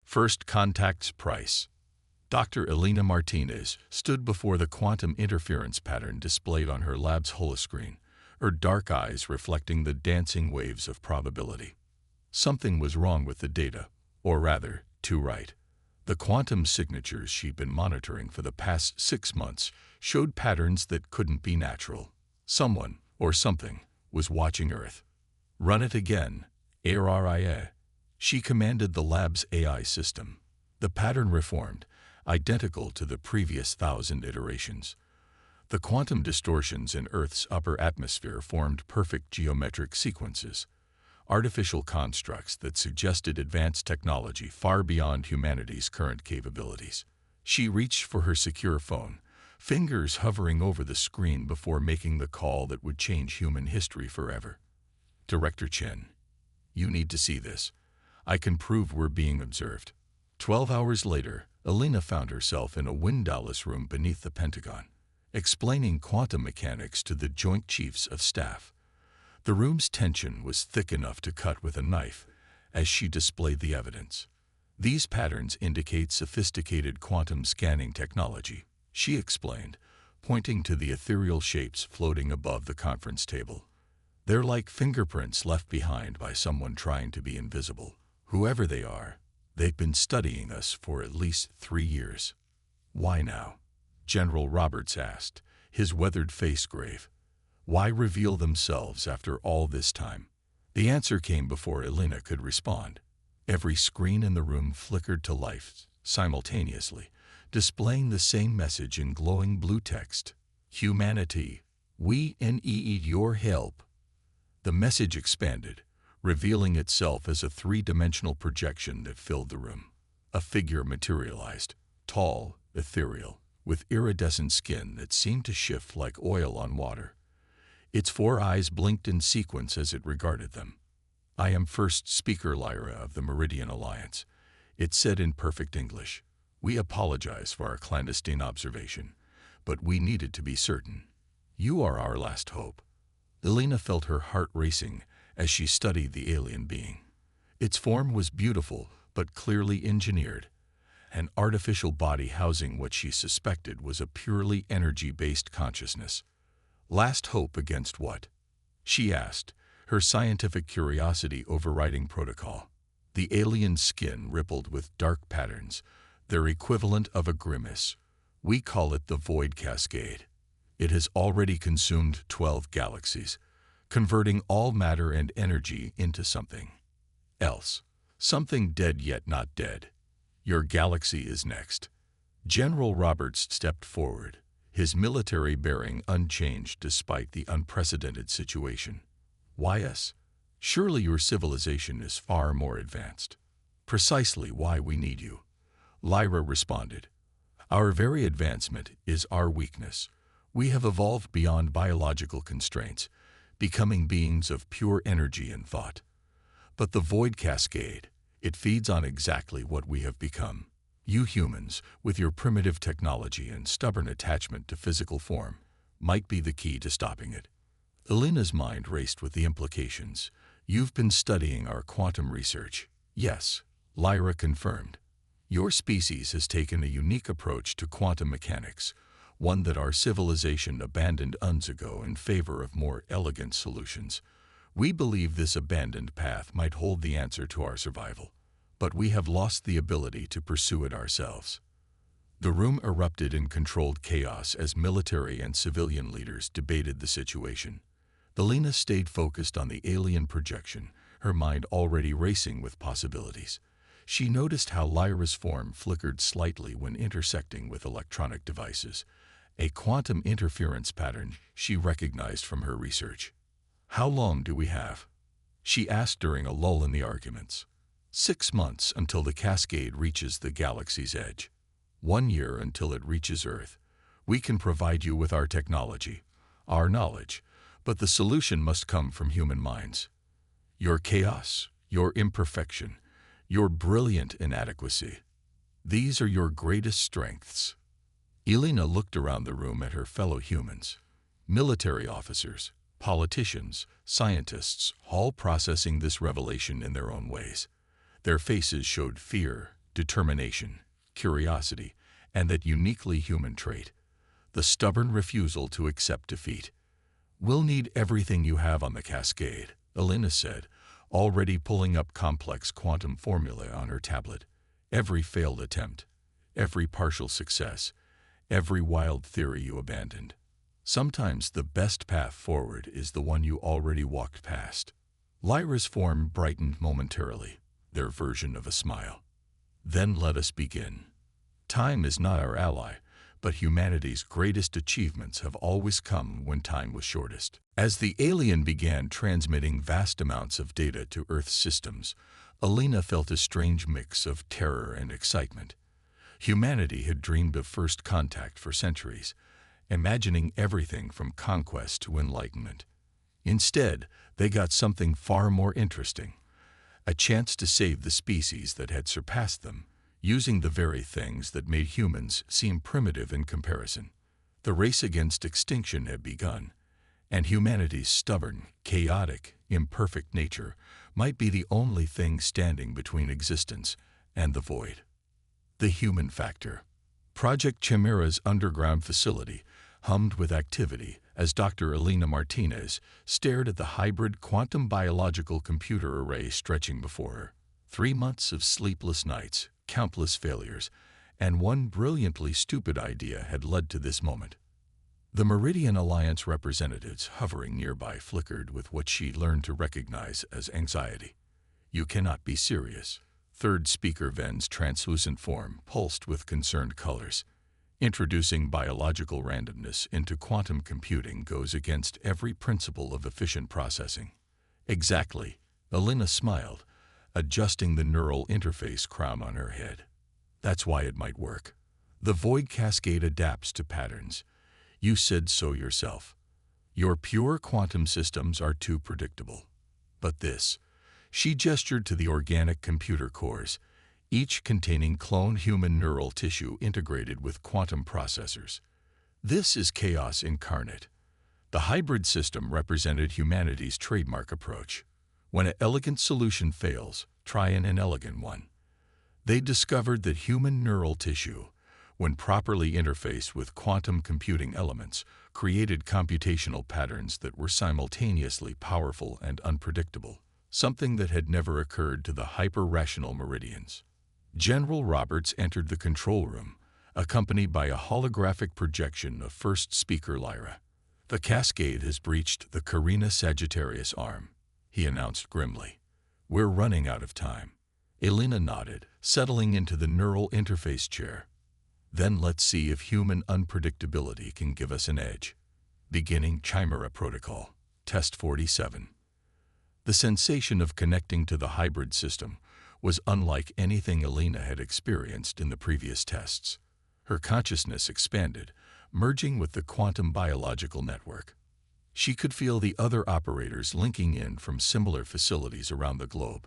First contact's price. Dr. Elena Martinez stood before the quantum interference pattern displayed on her lab's holoscreen, her dark eyes reflecting the dancing waves of probability. Something was wrong with the data, or rather, too right. The quantum signatures she'd been monitoring for the past 6 months showed patterns that couldn't be natural. Someone, or something, was watching Earth. Run it again, ARIA. She commanded the lab's AI system. The pattern reformed, identical to the previous 1,000 iterations. The quantum distortions in Earth's upper atmosphere formed perfect geometric sequences, artificial constructs that suggested advanced technology far beyond humanity's current capabilities. She reached for her secure phone, fingers hovering over the screen before making the call that would change human history forever. Director Chen, you need to see this. I can prove we're being observed. 12 hours later, Elena found herself in a windowless room beneath the Pentagon, explaining quantum mechanics to the Joint Chiefs of Staff. The room's tension was thick enough to cut with a knife as she displayed the evidence. These patterns indicate sophisticated quantum scanning technology, she explained, pointing to the ethereal shapes floating above the conference table. They're like fingerprints left behind by someone trying to be invisible. Whoever they are, they've been studying us for at least 3 years. Why now? General Roberts asked, his weathered face grave. Why reveal themselves after all this time? The answer came before Elena could respond. Every screen in the room flickered to life simultaneously, displaying the same message in glowing blue text. Humanity, we need your help. The message expanded, revealing itself as a 3-dimensional projection that filled the room. A figure materialized, tall, ethereal, with iridescent skin that seemed to shift like oil on water. Its 4 eyes blinked in sequence as it regarded them. I am First Speaker Lyra of the Meridian Alliance, it said in perfect English. We apologize for our clandestine observation, but we needed to be certain. You are our last hope. Elena felt her heart racing as she studied the alien being. Its form was beautiful but clearly engineered, an artificial body housing what she suspected was a purely energy-based consciousness. Last hope against what? She asked, her scientific curiosity overriding protocol. The alien's skin rippled with dark patterns, their equivalent of a grimace. We call it the Void Cascade. It has already consumed 12 galaxies, converting all matter and energy into something else. Something dead yet not dead. Your galaxy is next. General Roberts stepped forward, his military bearing unchanged despite the unprecedented situation. Why us? Surely your civilization is far more advanced. Precisely why we need you. Lyra responded. Our very advancement is our weakness. We have evolved beyond biological constraints, becoming beings of pure energy and thought. But the Void Cascade, it feeds on exactly what we have become. You humans, with your primitive technology and stubborn attachment to physical form, might be the key to stopping it. Elena's mind raced with the implications. You've been studying our quantum research. Yes, Lyra confirmed. Your species has taken a unique approach to quantum mechanics, one that our civilization abandoned eons ago in favor of more elegant solutions. We believe this abandoned path might hold the answer to our survival, but we have lost the ability to pursue it ourselves. The room erupted in controlled chaos as military and civilian leaders debated the situation. Elena stayed focused on the alien projection, her mind already racing with possibilities. She noticed how Lyra's form flickered slightly when intersecting with electronic devices, a quantum interference pattern she recognized from her research. How long do we have? She asked during a lull in the arguments. 6 months until the cascade reaches the galaxy's edge. 1 year until it reaches Earth. We can provide you with our technology, our knowledge, but the solution must come from human minds. Your chaos, your imperfection, your brilliant inadequacy. These are your greatest strengths. Elena looked around the room at her fellow humans, military officers, politicians, scientists, all processing this revelation in their own ways. Their faces showed fear, determination, curiosity, and that uniquely human trait, the stubborn refusal to accept defeat. "We'll need everything you have on the Cascade," Elena said, already pulling up complex quantum formulae on her tablet. "Every failed attempt, every partial success, every wild theory you abandoned. Sometimes the best path forward is the one you already walked past." Lyra's form brightened momentarily, their version of a smile. "Then let us begin. Time is not our ally, but humanity's greatest achievements have always come when time was shortest." As the alien began transmitting vast amounts of data to Earth's systems, Elena felt a strange mix of terror and excitement. Humanity had dreamed of first contact for centuries, imagining everything from conquest to enlightenment. Instead, they got something far more interesting, a chance to save the species that had surpassed them, using the very things that made humans seem primitive in comparison. The race against extinction had begun, and humanity's stubborn, chaotic, imperfect nature might be the only thing standing between existence and the void. The human factor. Project Chimera's underground facility hummed with activity as Dr. Elena Martinez stared at the hybrid quantum biological computer array stretching before her. 3 months of sleepless nights, countless failures, and one brilliantly stupid idea had led to this moment. The Meridian Alliance representatives hovering nearby flickered with what she learned to recognize as anxiety. "You cannot be serious." Third speaker Ven's translucent form pulsed with concerned colors. "Introducing biological randomness into quantum computing goes against every principle of efficient processing." "Exactly," Elena smiled, adjusting the neural interface crown on her head. "That's why it might work. The void cascade adapts to patterns. You said so yourself. Your pure quantum systems are too predictable. But this," she gestured to the organic computer cores, each containing cloned human neural tissue integrated with quantum processors. "This is chaos incarnate." The hybrid system represented humanity's trademark approach. When an elegant solution fails, try an inelegant one. They discovered that human neural tissue, when properly interfaced with quantum computing elements, created computational patterns that were simultaneously powerful and unpredictable, something that had never occurred to the hyper-rational Meridians. General Roberts entered the control room, accompanied by a holographic projection of first speaker Lyra. "The Cascade has breached the Carina Sagittarius arm," he announced grimly. "We're running out of time." Elena nodded, settling into the neural interface chair. "Then let's see if human unpredictability can give us an edge." Beginning Chimera Protocol, Test 47. The sensation of connecting to the hybrid system was unlike anything Elena had experienced in the previous tests. Her consciousness expanded, merging with the quantum biological network. She could feel the other operators linking in from similar facilities around the globe,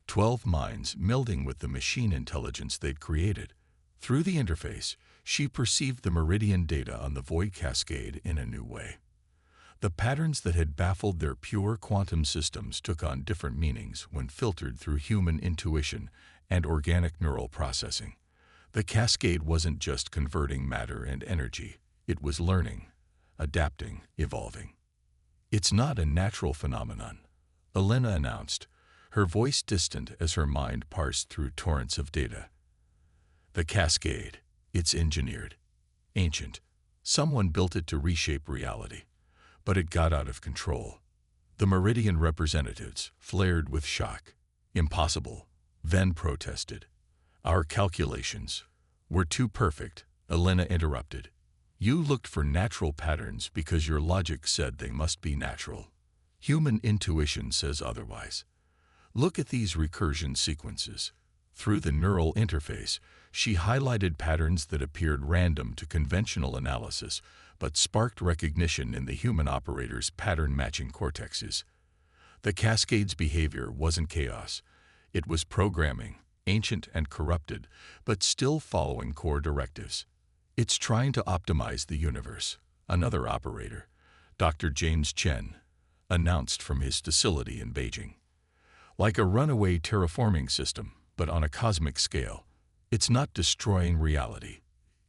12 minds melding with the machine intelligence they'd created. Through the interface, she perceived the Meridian data on the void cascade in a new way. The patterns that had baffled their pure quantum systems took on different meanings when filtered through human intuition and organic neural processing. The cascade wasn't just converting matter and energy, it was learning, adapting, evolving. "It's not a natural phenomenon," Elena announced, her voice distant as her mind parsed through torrents of data. "The cascade, it's engineered, ancient. Someone built it to reshape reality. But it got out of control." The Meridian representatives flared with shock. "Impossible," Ven protested. "Our calculations were too perfect," Elena interrupted. "You looked for natural patterns because your logic said they must be natural. Human intuition says otherwise. Look at these recursion sequences." Through the neural interface, she highlighted patterns that appeared random to conventional analysis, but sparked recognition in the human operator's pattern-matching cortexes. The cascade's behavior wasn't chaos. It was programming, ancient and corrupted, but still following core directives. "It's trying to optimize the universe," another operator, Dr. James Chen, announced from his facility in Beijing. "Like a runaway terraforming system, but on a cosmic scale. It's not destroying reality.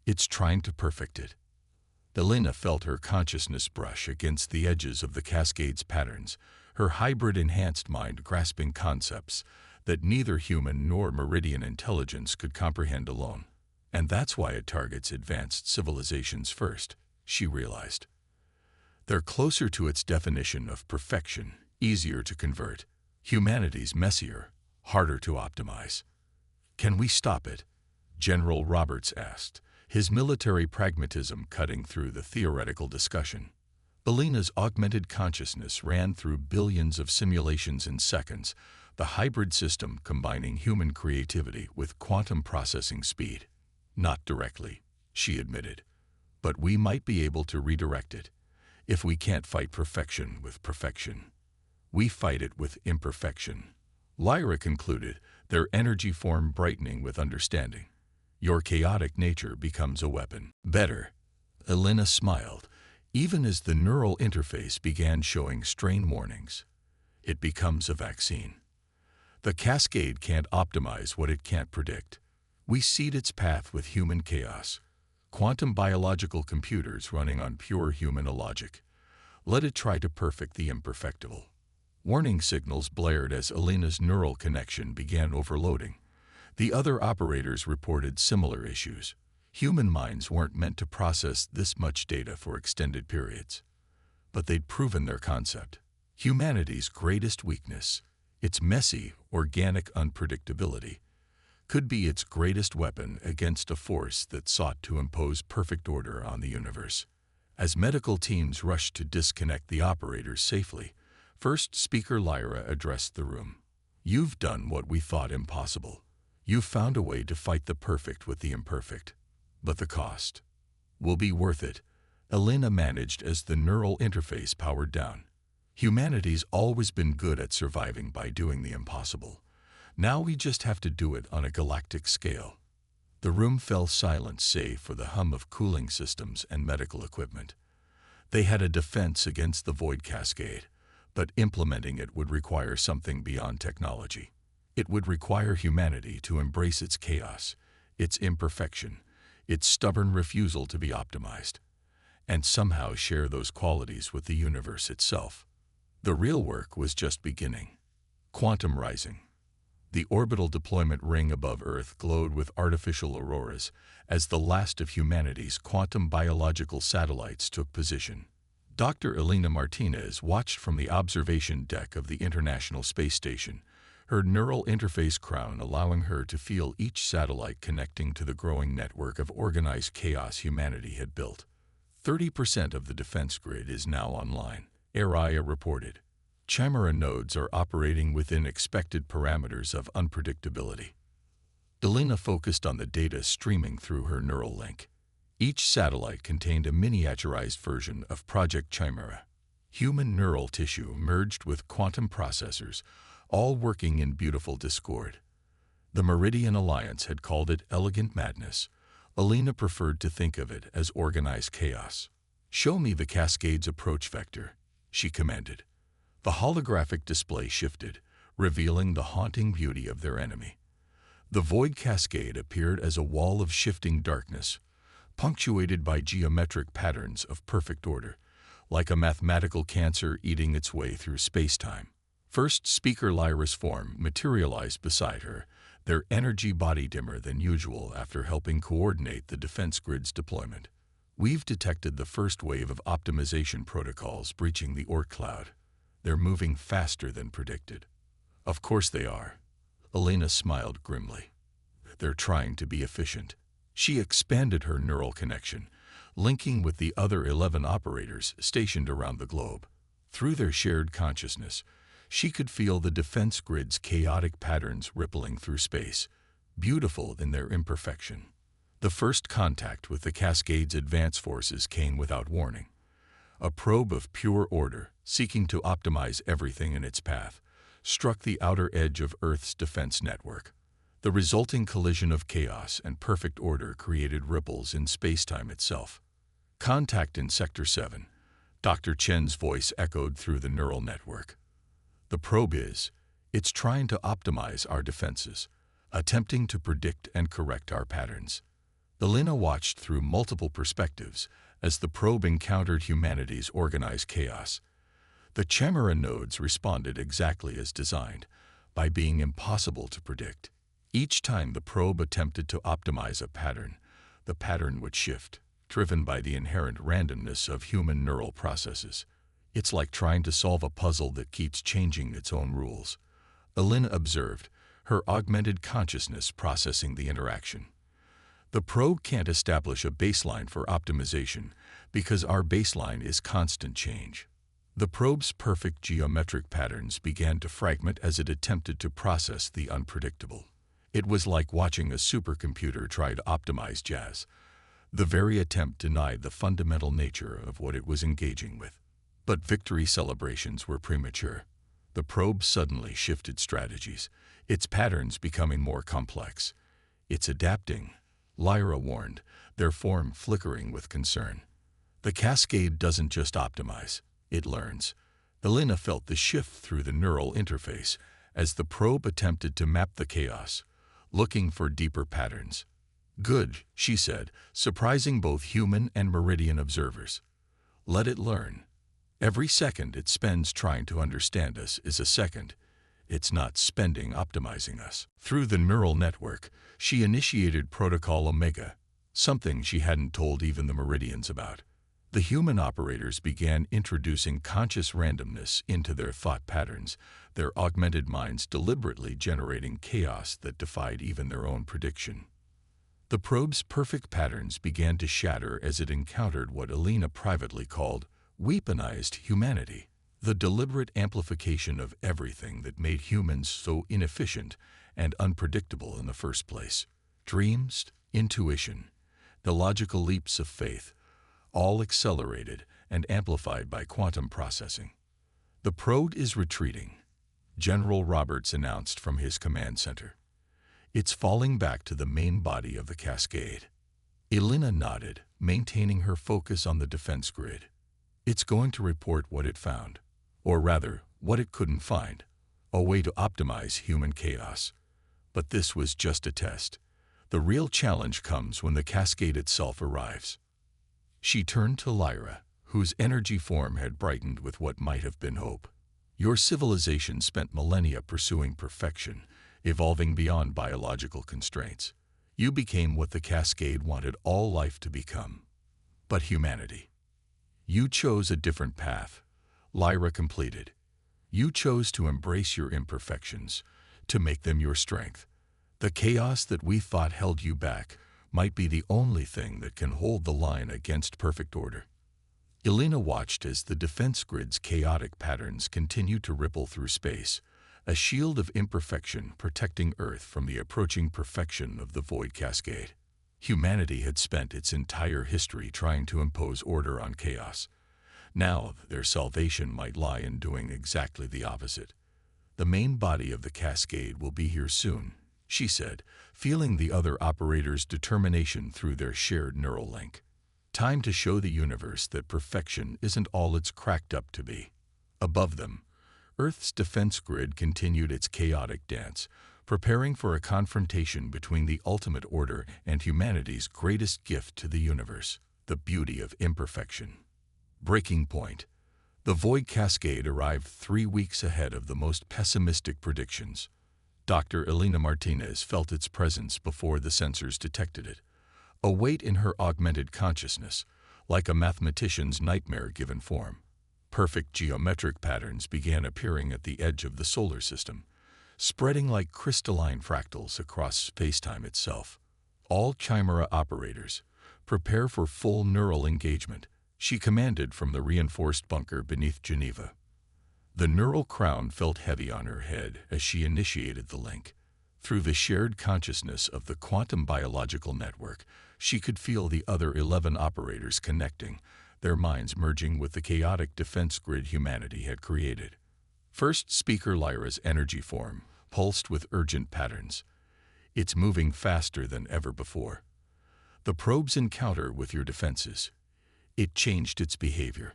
It's trying to perfect it. Elena felt her consciousness brush against the edges of the cascade's patterns, her hybrid enhanced mind grasping concepts that neither human nor meridian intelligence could comprehend alone. And that's why it targets advanced civilizations first, she realized. They're closer to its definition of perfection, easier to convert. Humanity's messier, harder to optimize. Can we stop it? General Roberts asked, his military pragmatism cutting through the theoretical discussion. Elena's augmented consciousness ran through billions of simulations in seconds, the hybrid system combining human creativity with quantum processing speed. Not directly, she admitted, but we might be able to redirect it. If we can't fight perfection with perfection, we fight it with imperfection. Lyra concluded, their energy form brightening with understanding. Your chaotic nature becomes a weapon. Better. Elena smiled, even as the neural interface began showing strain warnings. It becomes a vaccine. The cascade can't optimize what it can't predict. We seed its path with human chaos. Quantum biological computers running on pure human logic. Let it try to perfect the imperfectible. Warning signals blared as Elena's neural connection began overloading. The other operators reported similar issues. Human minds weren't meant to process this much data for extended periods. But they'd proven their concept. Humanity's greatest weakness, its messy, organic unpredictability, could be its greatest weapon against a force that sought to impose perfect order on the universe. As medical teams rushed to disconnect the operators safely, First Speaker Lyra addressed the room. You've done what we thought impossible. You've found a way to fight the perfect with the imperfect. But the cost will be worth it, Elena managed as the neural interface powered down. Humanity's always been good at surviving by doing the impossible. Now we just have to do it on a galactic scale. The room fell silent save for the hum of cooling systems and medical equipment. They had a defense against the void cascade, but implementing it would require something beyond technology. It would require humanity to embrace its chaos, its imperfection, its stubborn refusal to be optimized, and somehow share those qualities with the universe itself. The real work was just beginning. Quantum rising. The orbital deployment ring above Earth glowed with artificial auroras as the last of humanity's quantum biological satellites took position. Dr. Elena Martinez watched from the observation deck of the International Space Station, her neural interface crown allowing her to feel each satellite connecting to the growing network of organized chaos humanity had built. 30% of the defense grid is now online, Araya reported. Chimera nodes are operating within expected parameters of unpredictability. Elena focused on the data streaming through her neural link. Each satellite contained a miniaturized version of Project Chimera. Human neural tissue merged with quantum processors, all working in beautiful discord. The Meridian Alliance had called it elegant madness. Elena preferred to think of it as organized chaos. Show me the cascade's approach vector, she commanded. The holographic display shifted, revealing the haunting beauty of their enemy. The void cascade appeared as a wall of shifting darkness, punctuated by geometric patterns of perfect order, like a mathematical cancer eating its way through space-time. First Speaker Lyra's form materialized beside her, their energy body dimmer than usual after helping coordinate the defense grid's deployment. We've detected the first wave of optimization protocols breaching the Oort cloud. They're moving faster than predicted. Of course they are. Elena smiled grimly. They're trying to be efficient. She expanded her neural connection, linking with the other 11 operators stationed around the globe. Through their shared consciousness, she could feel the defense grid's chaotic patterns rippling through space, beautiful in their imperfection. The first contact with the cascade's advance forces came without warning. A probe of pure order, seeking to optimize everything in its path, struck the outer edge of Earth's defense network. The resulting collision of chaos and perfect order created ripples in spacetime itself. Contact in Sector 7. Dr. Chen's voice echoed through the neural network. The probe it's trying to optimize our defenses. attempting to predict and correct our patterns. Elena watched through multiple perspectives as the probe encountered humanity's organized chaos. The Chimera nodes responded exactly as designed, by being impossible to predict. Each time the probe attempted to optimize a pattern, the pattern would shift, driven by the inherent randomness of human neural processes. It's like trying to solve a puzzle that keeps changing its own rules. Elena observed, her augmented consciousness processing the interaction. The probe can't establish a baseline for optimization because our baseline is constant change. The probe's perfect geometric patterns began to fragment as it attempted to process the unpredictable. It was like watching a supercomputer try to optimize jazz. The very attempt denied the fundamental nature of what it was engaging with. But victory celebrations were premature. The probe suddenly shifted strategies, its patterns becoming more complex. It's adapting, Lyra warned, their form flickering with concern. The cascade doesn't just optimize, it learns. Elena felt the shift through the neural interface as the probe attempted to map the chaos, looking for deeper patterns. Good, she said, surprising both human and Meridian observers. Let it learn. Every second it spends trying to understand us is a second. It's not spending optimizing us. Through the neural network, she initiated Protocol Omega, something she hadn't told even the Meridians about. The human operators began introducing conscious randomness into their thought patterns, their augmented minds deliberately generating chaos that defied even their own prediction. The probe's perfect patterns began to shatter as it encountered what Elena privately called weaponized humanity, the deliberate amplification of everything that made humans so inefficient and unpredictable in the first place. Dreams, intuition, the logical leaps of faith, all accelerated and amplified by quantum processing. The probe is retreating, General Roberts announced from his command center. It's falling back to the main body of the cascade. Elena nodded, maintaining her focus on the defense grid. It's going to report what it found, or rather, what it couldn't find, a way to optimize human chaos. But this was just a test. The real challenge comes when the cascade itself arrives. She turned to Lyra, whose energy form had brightened with what might have been hope. Your civilization spent millennia pursuing perfection, evolving beyond biological constraints. You became what the cascade wanted all life to become. But humanity. You chose a different path, Lyra completed. You chose to embrace your imperfections, to make them your strength. The chaos that we thought held you back might be the only thing that can hold the line against perfect order. Elena watched as the defense grid's chaotic patterns continued to ripple through space, a shield of imperfection protecting Earth from the approaching perfection of the void cascade. Humanity had spent its entire history trying to impose order on chaos. Now, their salvation might lie in doing exactly the opposite. The main body of the cascade will be here soon, she said, feeling the other operators' determination through their shared neural link. Time to show the universe that perfection isn't all it's cracked up to be. Above them, Earth's defense grid continued its chaotic dance, preparing for a confrontation between the ultimate order and humanity's greatest gift to the universe, the beauty of imperfection. Breaking point. The void cascade arrived 3 weeks ahead of the most pessimistic predictions. Dr. Elena Martinez felt its presence before the sensors detected it, a weight in her augmented consciousness, like a mathematician's nightmare-given form. Perfect geometric patterns began appearing at the edge of the solar system, spreading like crystalline fractals across space-time itself. All Chimera operators, prepare for full neural engagement, she commanded from the reinforced bunker beneath Geneva. The neural crown felt heavy on her head as she initiated the link. Through the shared consciousness of the quantum biological network, she could feel the other 11 operators connecting, their minds merging with the chaotic defense grid humanity had created. First Speaker Lyra's energy form pulsed with urgent patterns. It's moving faster than ever before. The probe's encounter with your defenses. It changed its behavior.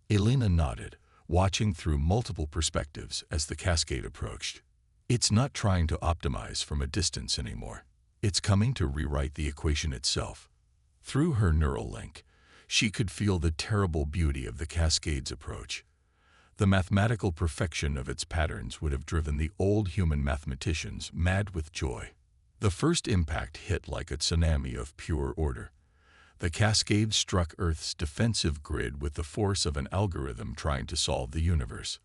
Elena nodded, watching through multiple perspectives as the cascade approached. It's not trying to optimize from a distance anymore. It's coming to rewrite the equation itself. Through her neural link, she could feel the terrible beauty of the cascades approach. The mathematical perfection of its patterns would have driven the old human mathematicians mad with joy. The first impact hit like a tsunami of pure order. The cascade struck Earth's defensive grid with the force of an algorithm trying to solve the universe.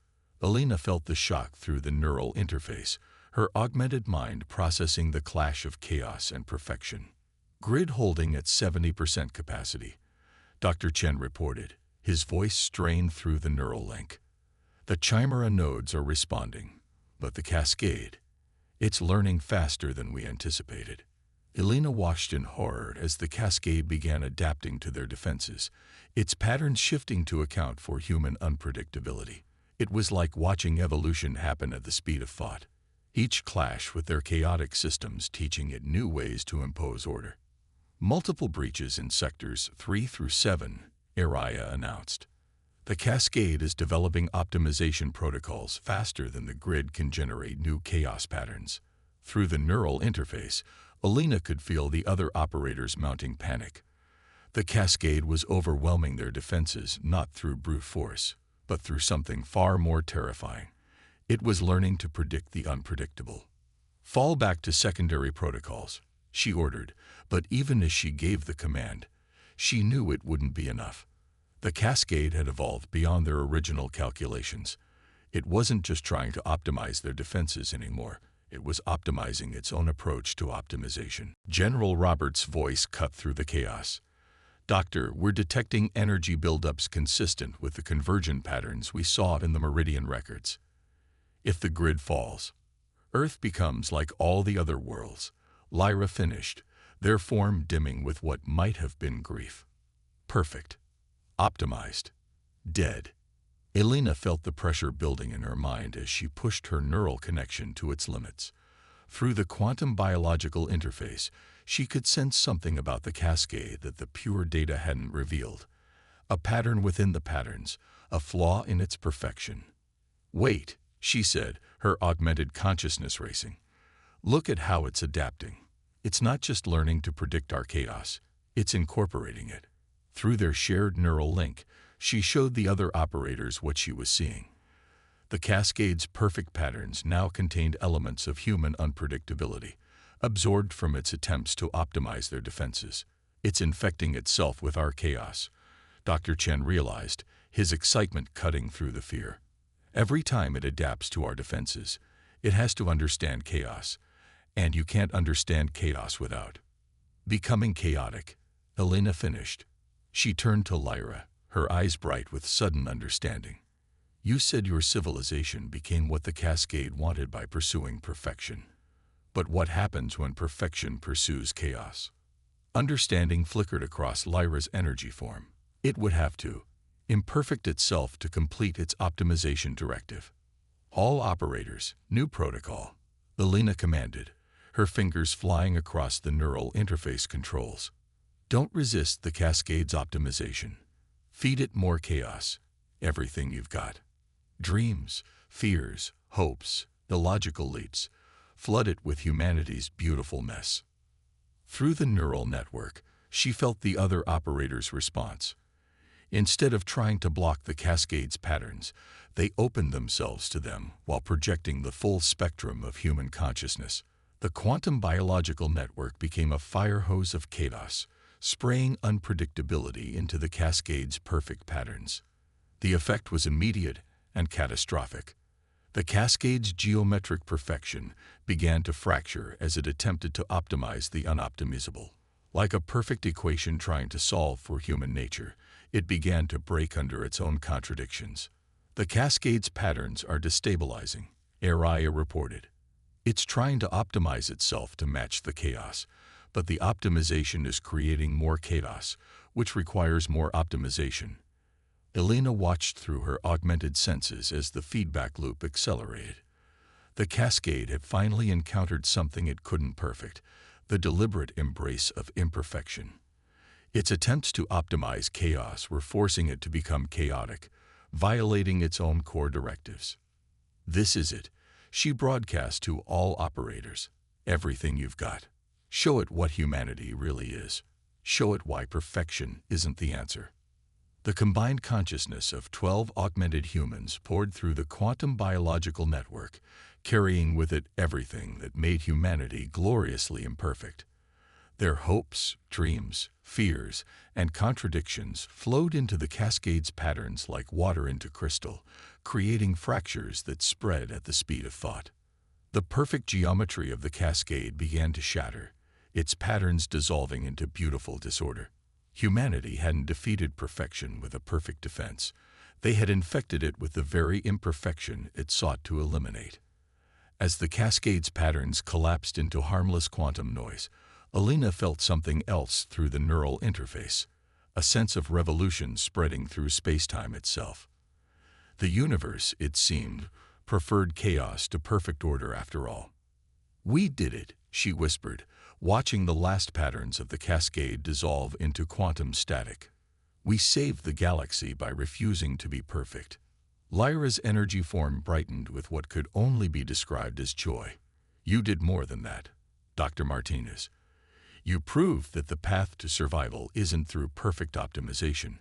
Elena felt the shock through the neural interface, her augmented mind processing the clash of chaos and perfection. Grid holding at 70% capacity, Dr. Chen reported, his voice strained through the neural link. The chimera nodes are responding, but the cascade, it's learning faster than we anticipated. Elena watched in horror as the cascade began adapting to their defenses, its patterns shifting to account for human unpredictability. It was like watching evolution happen at the speed of thought, each clash with their chaotic systems teaching it new ways to impose order. Multiple breaches in sectors 3 through 7, Araya announced. The cascade is developing optimization protocols faster than the grid can generate new chaos patterns. Through the neural interface, Elena could feel the other operators mounting panic. The cascade was overwhelming their defenses not through brute force, but through something far more terrifying. It was learning to predict the unpredictable. Fall back to secondary protocols, she ordered, but even as she gave the command, she knew it wouldn't be enough. The cascade had evolved beyond their original calculations. It wasn't just trying to optimize their defenses anymore. It was optimizing its own approach to optimization. General Roberts' voice cut through the chaos. Doctor, we're detecting energy buildups consistent with the convergent patterns we saw in the Meridian records. If the grid falls, Earth becomes like all the other worlds. Lyra finished, their form dimming with what might have been grief. Perfect. Optimized. Dead. Elena felt the pressure building in her mind as she pushed her neural connection to its limits. Through the quantum biological interface, she could sense something about the cascade that the pure data hadn't revealed. A pattern within the patterns, a flaw in its perfection. Wait, she said, her augmented consciousness racing. Look at how it's adapting. It's not just learning to predict our chaos, it's incorporating it. Through their shared neural link, she showed the other operators what she was seeing. The cascade's perfect patterns now contained elements of human unpredictability, absorbed from its attempts to optimize their defenses. It's infecting itself with our chaos, Dr. Chen realized, his excitement cutting through the fear. Every time it adapts to our defenses, it has to understand chaos, and you can't understand chaos without becoming chaotic. Elena finished. She turned to Lyra, her eyes bright with sudden understanding. You said your civilization became what the cascade wanted by pursuing perfection. But what happens when perfection pursues chaos? Understanding flickered across Lyra's energy form. It would have to imperfect itself to complete its optimization directive. All operators, new protocol, Elena commanded, her fingers flying across the neural interface controls. Don't resist the cascade's optimization. Feed it more chaos, everything you've got. Dreams, fears, hopes, illogical leaps. Flood it with humanity's beautiful mess. Through the neural network, she felt the other operators' response. Instead of trying to block the cascade's patterns, they opened themselves to them while projecting the full spectrum of human consciousness. The quantum biological network became a fire hose of chaos, spraying unpredictability into the cascade's perfect patterns. The effect was immediate and catastrophic. The cascade's geometric perfection began to fracture as it attempted to optimize the unoptimizable. Like a perfect equation trying to solve for human nature, it began to break under its own contradictions. The cascade's patterns are destabilizing, Araya reported. It's trying to optimize itself to match the chaos, but the optimization is creating more chaos, which requires more optimization. Elena watched through her augmented senses as the feedback loop accelerated. The cascade had finally encountered something it couldn't perfect, the deliberate embrace of imperfection. Its attempts to optimize chaos were forcing it to become chaotic, violating its own core directives. This is it, She broadcast to all operators, everything you've got. Show it what humanity really is. Show it why perfection isn't the answer. The combined consciousness of 12 augmented humans poured through the quantum biological network, carrying with it everything that made humanity gloriously imperfect. Their hopes, dreams, fears, and contradictions flowed into the cascade's patterns like water into crystal, creating fractures that spread at the speed of thought. The perfect geometry of the cascade began to shatter, its patterns dissolving into beautiful disorder. Humanity hadn't defeated perfection with a perfect defense. They had infected it with the very imperfection it sought to eliminate. As the cascade's patterns collapsed into harmless quantum noise, Alina felt something else through the neural interface, a sense of revolution spreading through space-time itself. The universe, it seemed, preferred chaos to perfect order after all. "We did it," she whispered, watching the last patterns of the cascade dissolve into quantum static. "We saved the galaxy by refusing to be perfect." Lyra's energy form brightened with what could only be described as joy. "You did more than that, Dr. Martinez. You proved that the path to survival isn't through perfect optimization.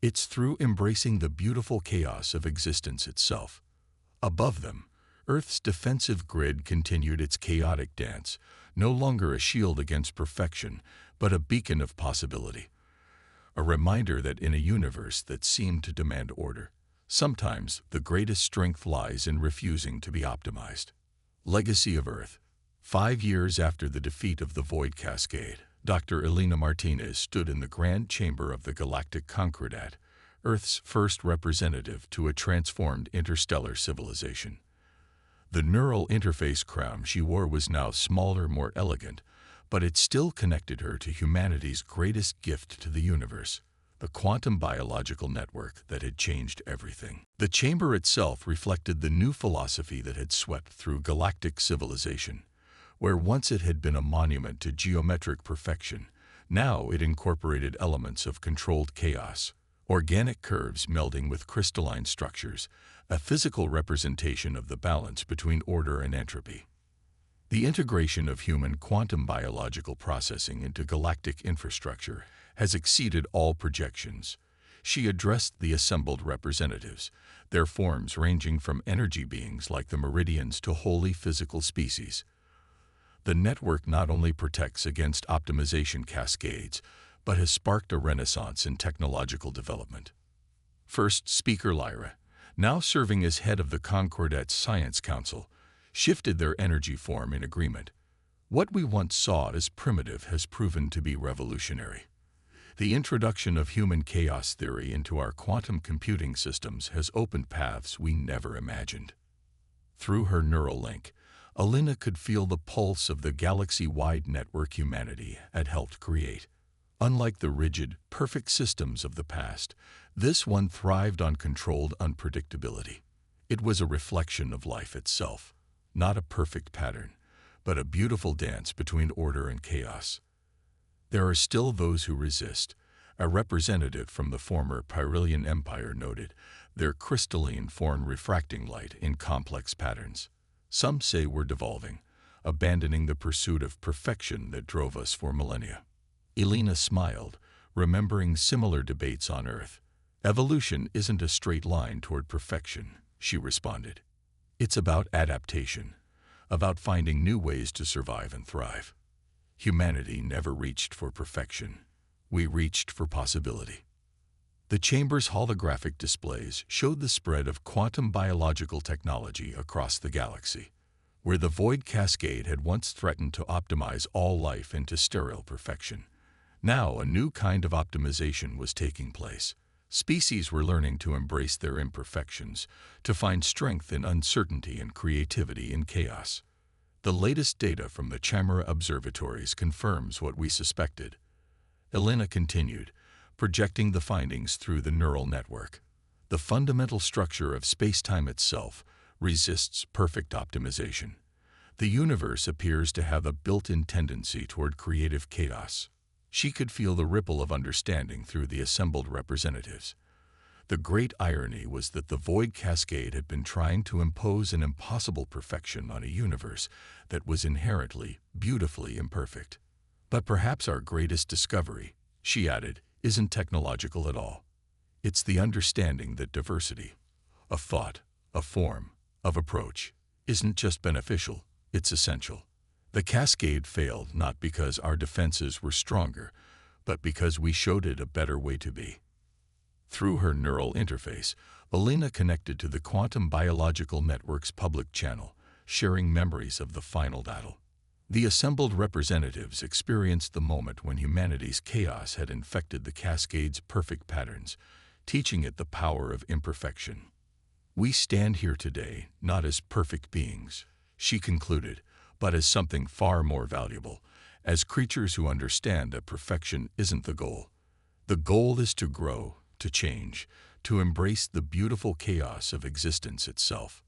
It's through embracing the beautiful chaos of existence itself." Above them, Earth's defensive grid continued its chaotic dance, no longer a shield against perfection, but a beacon of possibility. A reminder that in a universe that seemed to demand order, sometimes the greatest strength lies in refusing to be optimized. Legacy of Earth. 5 years after the defeat of the Void Cascade, Dr. Alina Martinez stood in the grand chamber of the Galactic Concordat, Earth's first representative to a transformed interstellar civilization. The neural interface crown she wore was now smaller, more elegant, but it still connected her to humanity's greatest gift to the universe, the quantum biological network that had changed everything. The chamber itself reflected the new philosophy that had swept through galactic civilization. Where once it had been a monument to geometric perfection, now it incorporated elements of controlled chaos, organic curves melding with crystalline structures, a physical representation of the balance between order and entropy. The integration of human quantum biological processing into galactic infrastructure has exceeded all projections. She addressed the assembled representatives, their forms ranging from energy beings like the Meridians to wholly physical species. The network not only protects against optimization cascades, but has sparked a renaissance in technological development. First Speaker Lyra, now serving as head of the Concordat's Science Council, shifted their energy form in agreement. "What we once saw as primitive has proven to be revolutionary. The introduction of human chaos theory into our quantum computing systems has opened paths we never imagined." Through her neural link, Alina could feel the pulse of the galaxy-wide network humanity had helped create. Unlike the rigid, perfect systems of the past, this one thrived on controlled unpredictability. It was a reflection of life itself, not a perfect pattern, but a beautiful dance between order and chaos. There are still those who resist. A representative from the former Pyrillian Empire noted their crystalline form refracting light in complex patterns. "Some say we're devolving, abandoning the pursuit of perfection that drove us for millennia." Alina smiled, remembering similar debates on Earth. "Evolution isn't a straight line toward perfection," she responded. "It's about adaptation, about finding new ways to survive and thrive. Humanity never reached for perfection. We reached for possibility." The chamber's holographic displays showed the spread of quantum biological technology across the galaxy. Where the Void Cascade had once threatened to optimize all life into sterile perfection, now a new kind of optimization was taking place. Species were learning to embrace their imperfections, to find strength in uncertainty and creativity in chaos. The latest data from the Chimera observatories confirms what we suspected. Alina continued, projecting the findings through the neural network. The fundamental structure of space-time itself resists perfect optimization. The universe appears to have a built-in tendency toward creative chaos. She could feel the ripple of understanding through the assembled representatives. The great irony was that the void cascade had been trying to impose an impossible perfection on a universe that was inherently, beautifully imperfect. But perhaps our greatest discovery, she added, isn't technological at all. It's the understanding that diversity, of thought, of form, of approach, isn't just beneficial, it's essential. The cascade failed not because our defenses were stronger, but because we showed it a better way to be. Through her neural interface, Elena connected to the quantum biological network's public channel, sharing memories of the final battle. The assembled representatives experienced the moment when humanity's chaos had infected the cascade's perfect patterns, teaching it the power of imperfection. We stand here today not as perfect beings, she concluded, but as something far more valuable, as creatures who understand that perfection isn't the goal. The goal is to grow, to change, to embrace the beautiful chaos of existence itself.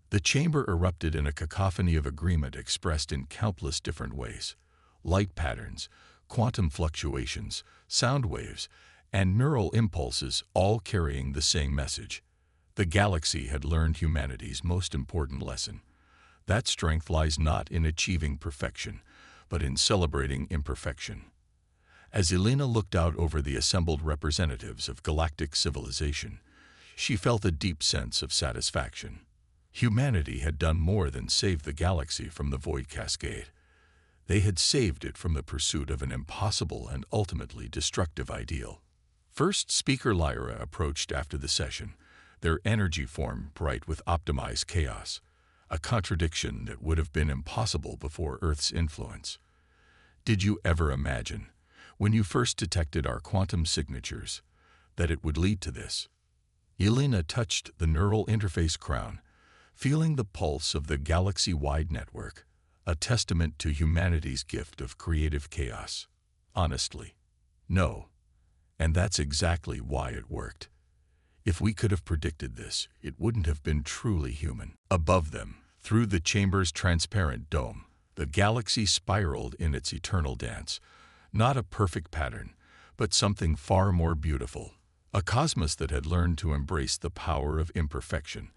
The chamber erupted in a cacophony of agreement expressed in countless different ways. Light patterns, quantum fluctuations, sound waves, and neural impulses all carrying the same message. The galaxy had learned humanity's most important lesson. That strength lies not in achieving perfection, but in celebrating imperfection. As Elena looked out over the assembled representatives of galactic civilization, she felt a deep sense of satisfaction. Humanity had done more than save the galaxy from the void cascade. They had saved it from the pursuit of an impossible and ultimately destructive ideal. First Speaker Lyra approached after the session, their energy form bright with optimized chaos, a contradiction that would have been impossible before Earth's influence. Did you ever imagine, when you first detected our quantum signatures, that it would lead to this? Elena touched the neural interface crown, feeling the pulse of the galaxy-wide network, a testament to humanity's gift of creative chaos. Honestly, no. And that's exactly why it worked. If we could have predicted this, it wouldn't have been truly human. Above them, through the chamber's transparent dome, the galaxy spiraled in its eternal dance, not a perfect pattern, but something far more beautiful, a cosmos that had learned to embrace the power of imperfection,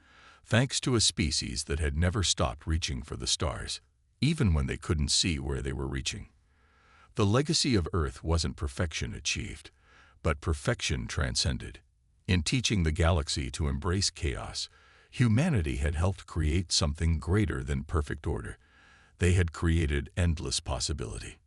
thanks to a species that had never stopped reaching for the stars, even when they couldn't see where they were reaching. The legacy of Earth wasn't perfection achieved, but perfection transcended. In teaching the galaxy to embrace chaos, humanity had helped create something greater than perfect order. They had created endless possibility.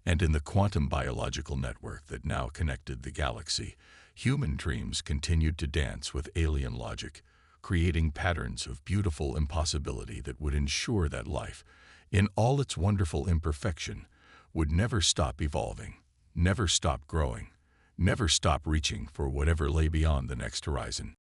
And in the quantum biological network that now connected the galaxy, human dreams continued to dance with alien logic, creating patterns of beautiful impossibility that would ensure that life, in all its wonderful imperfection, would never stop evolving, never stop growing, never stop reaching for whatever lay beyond the next horizon.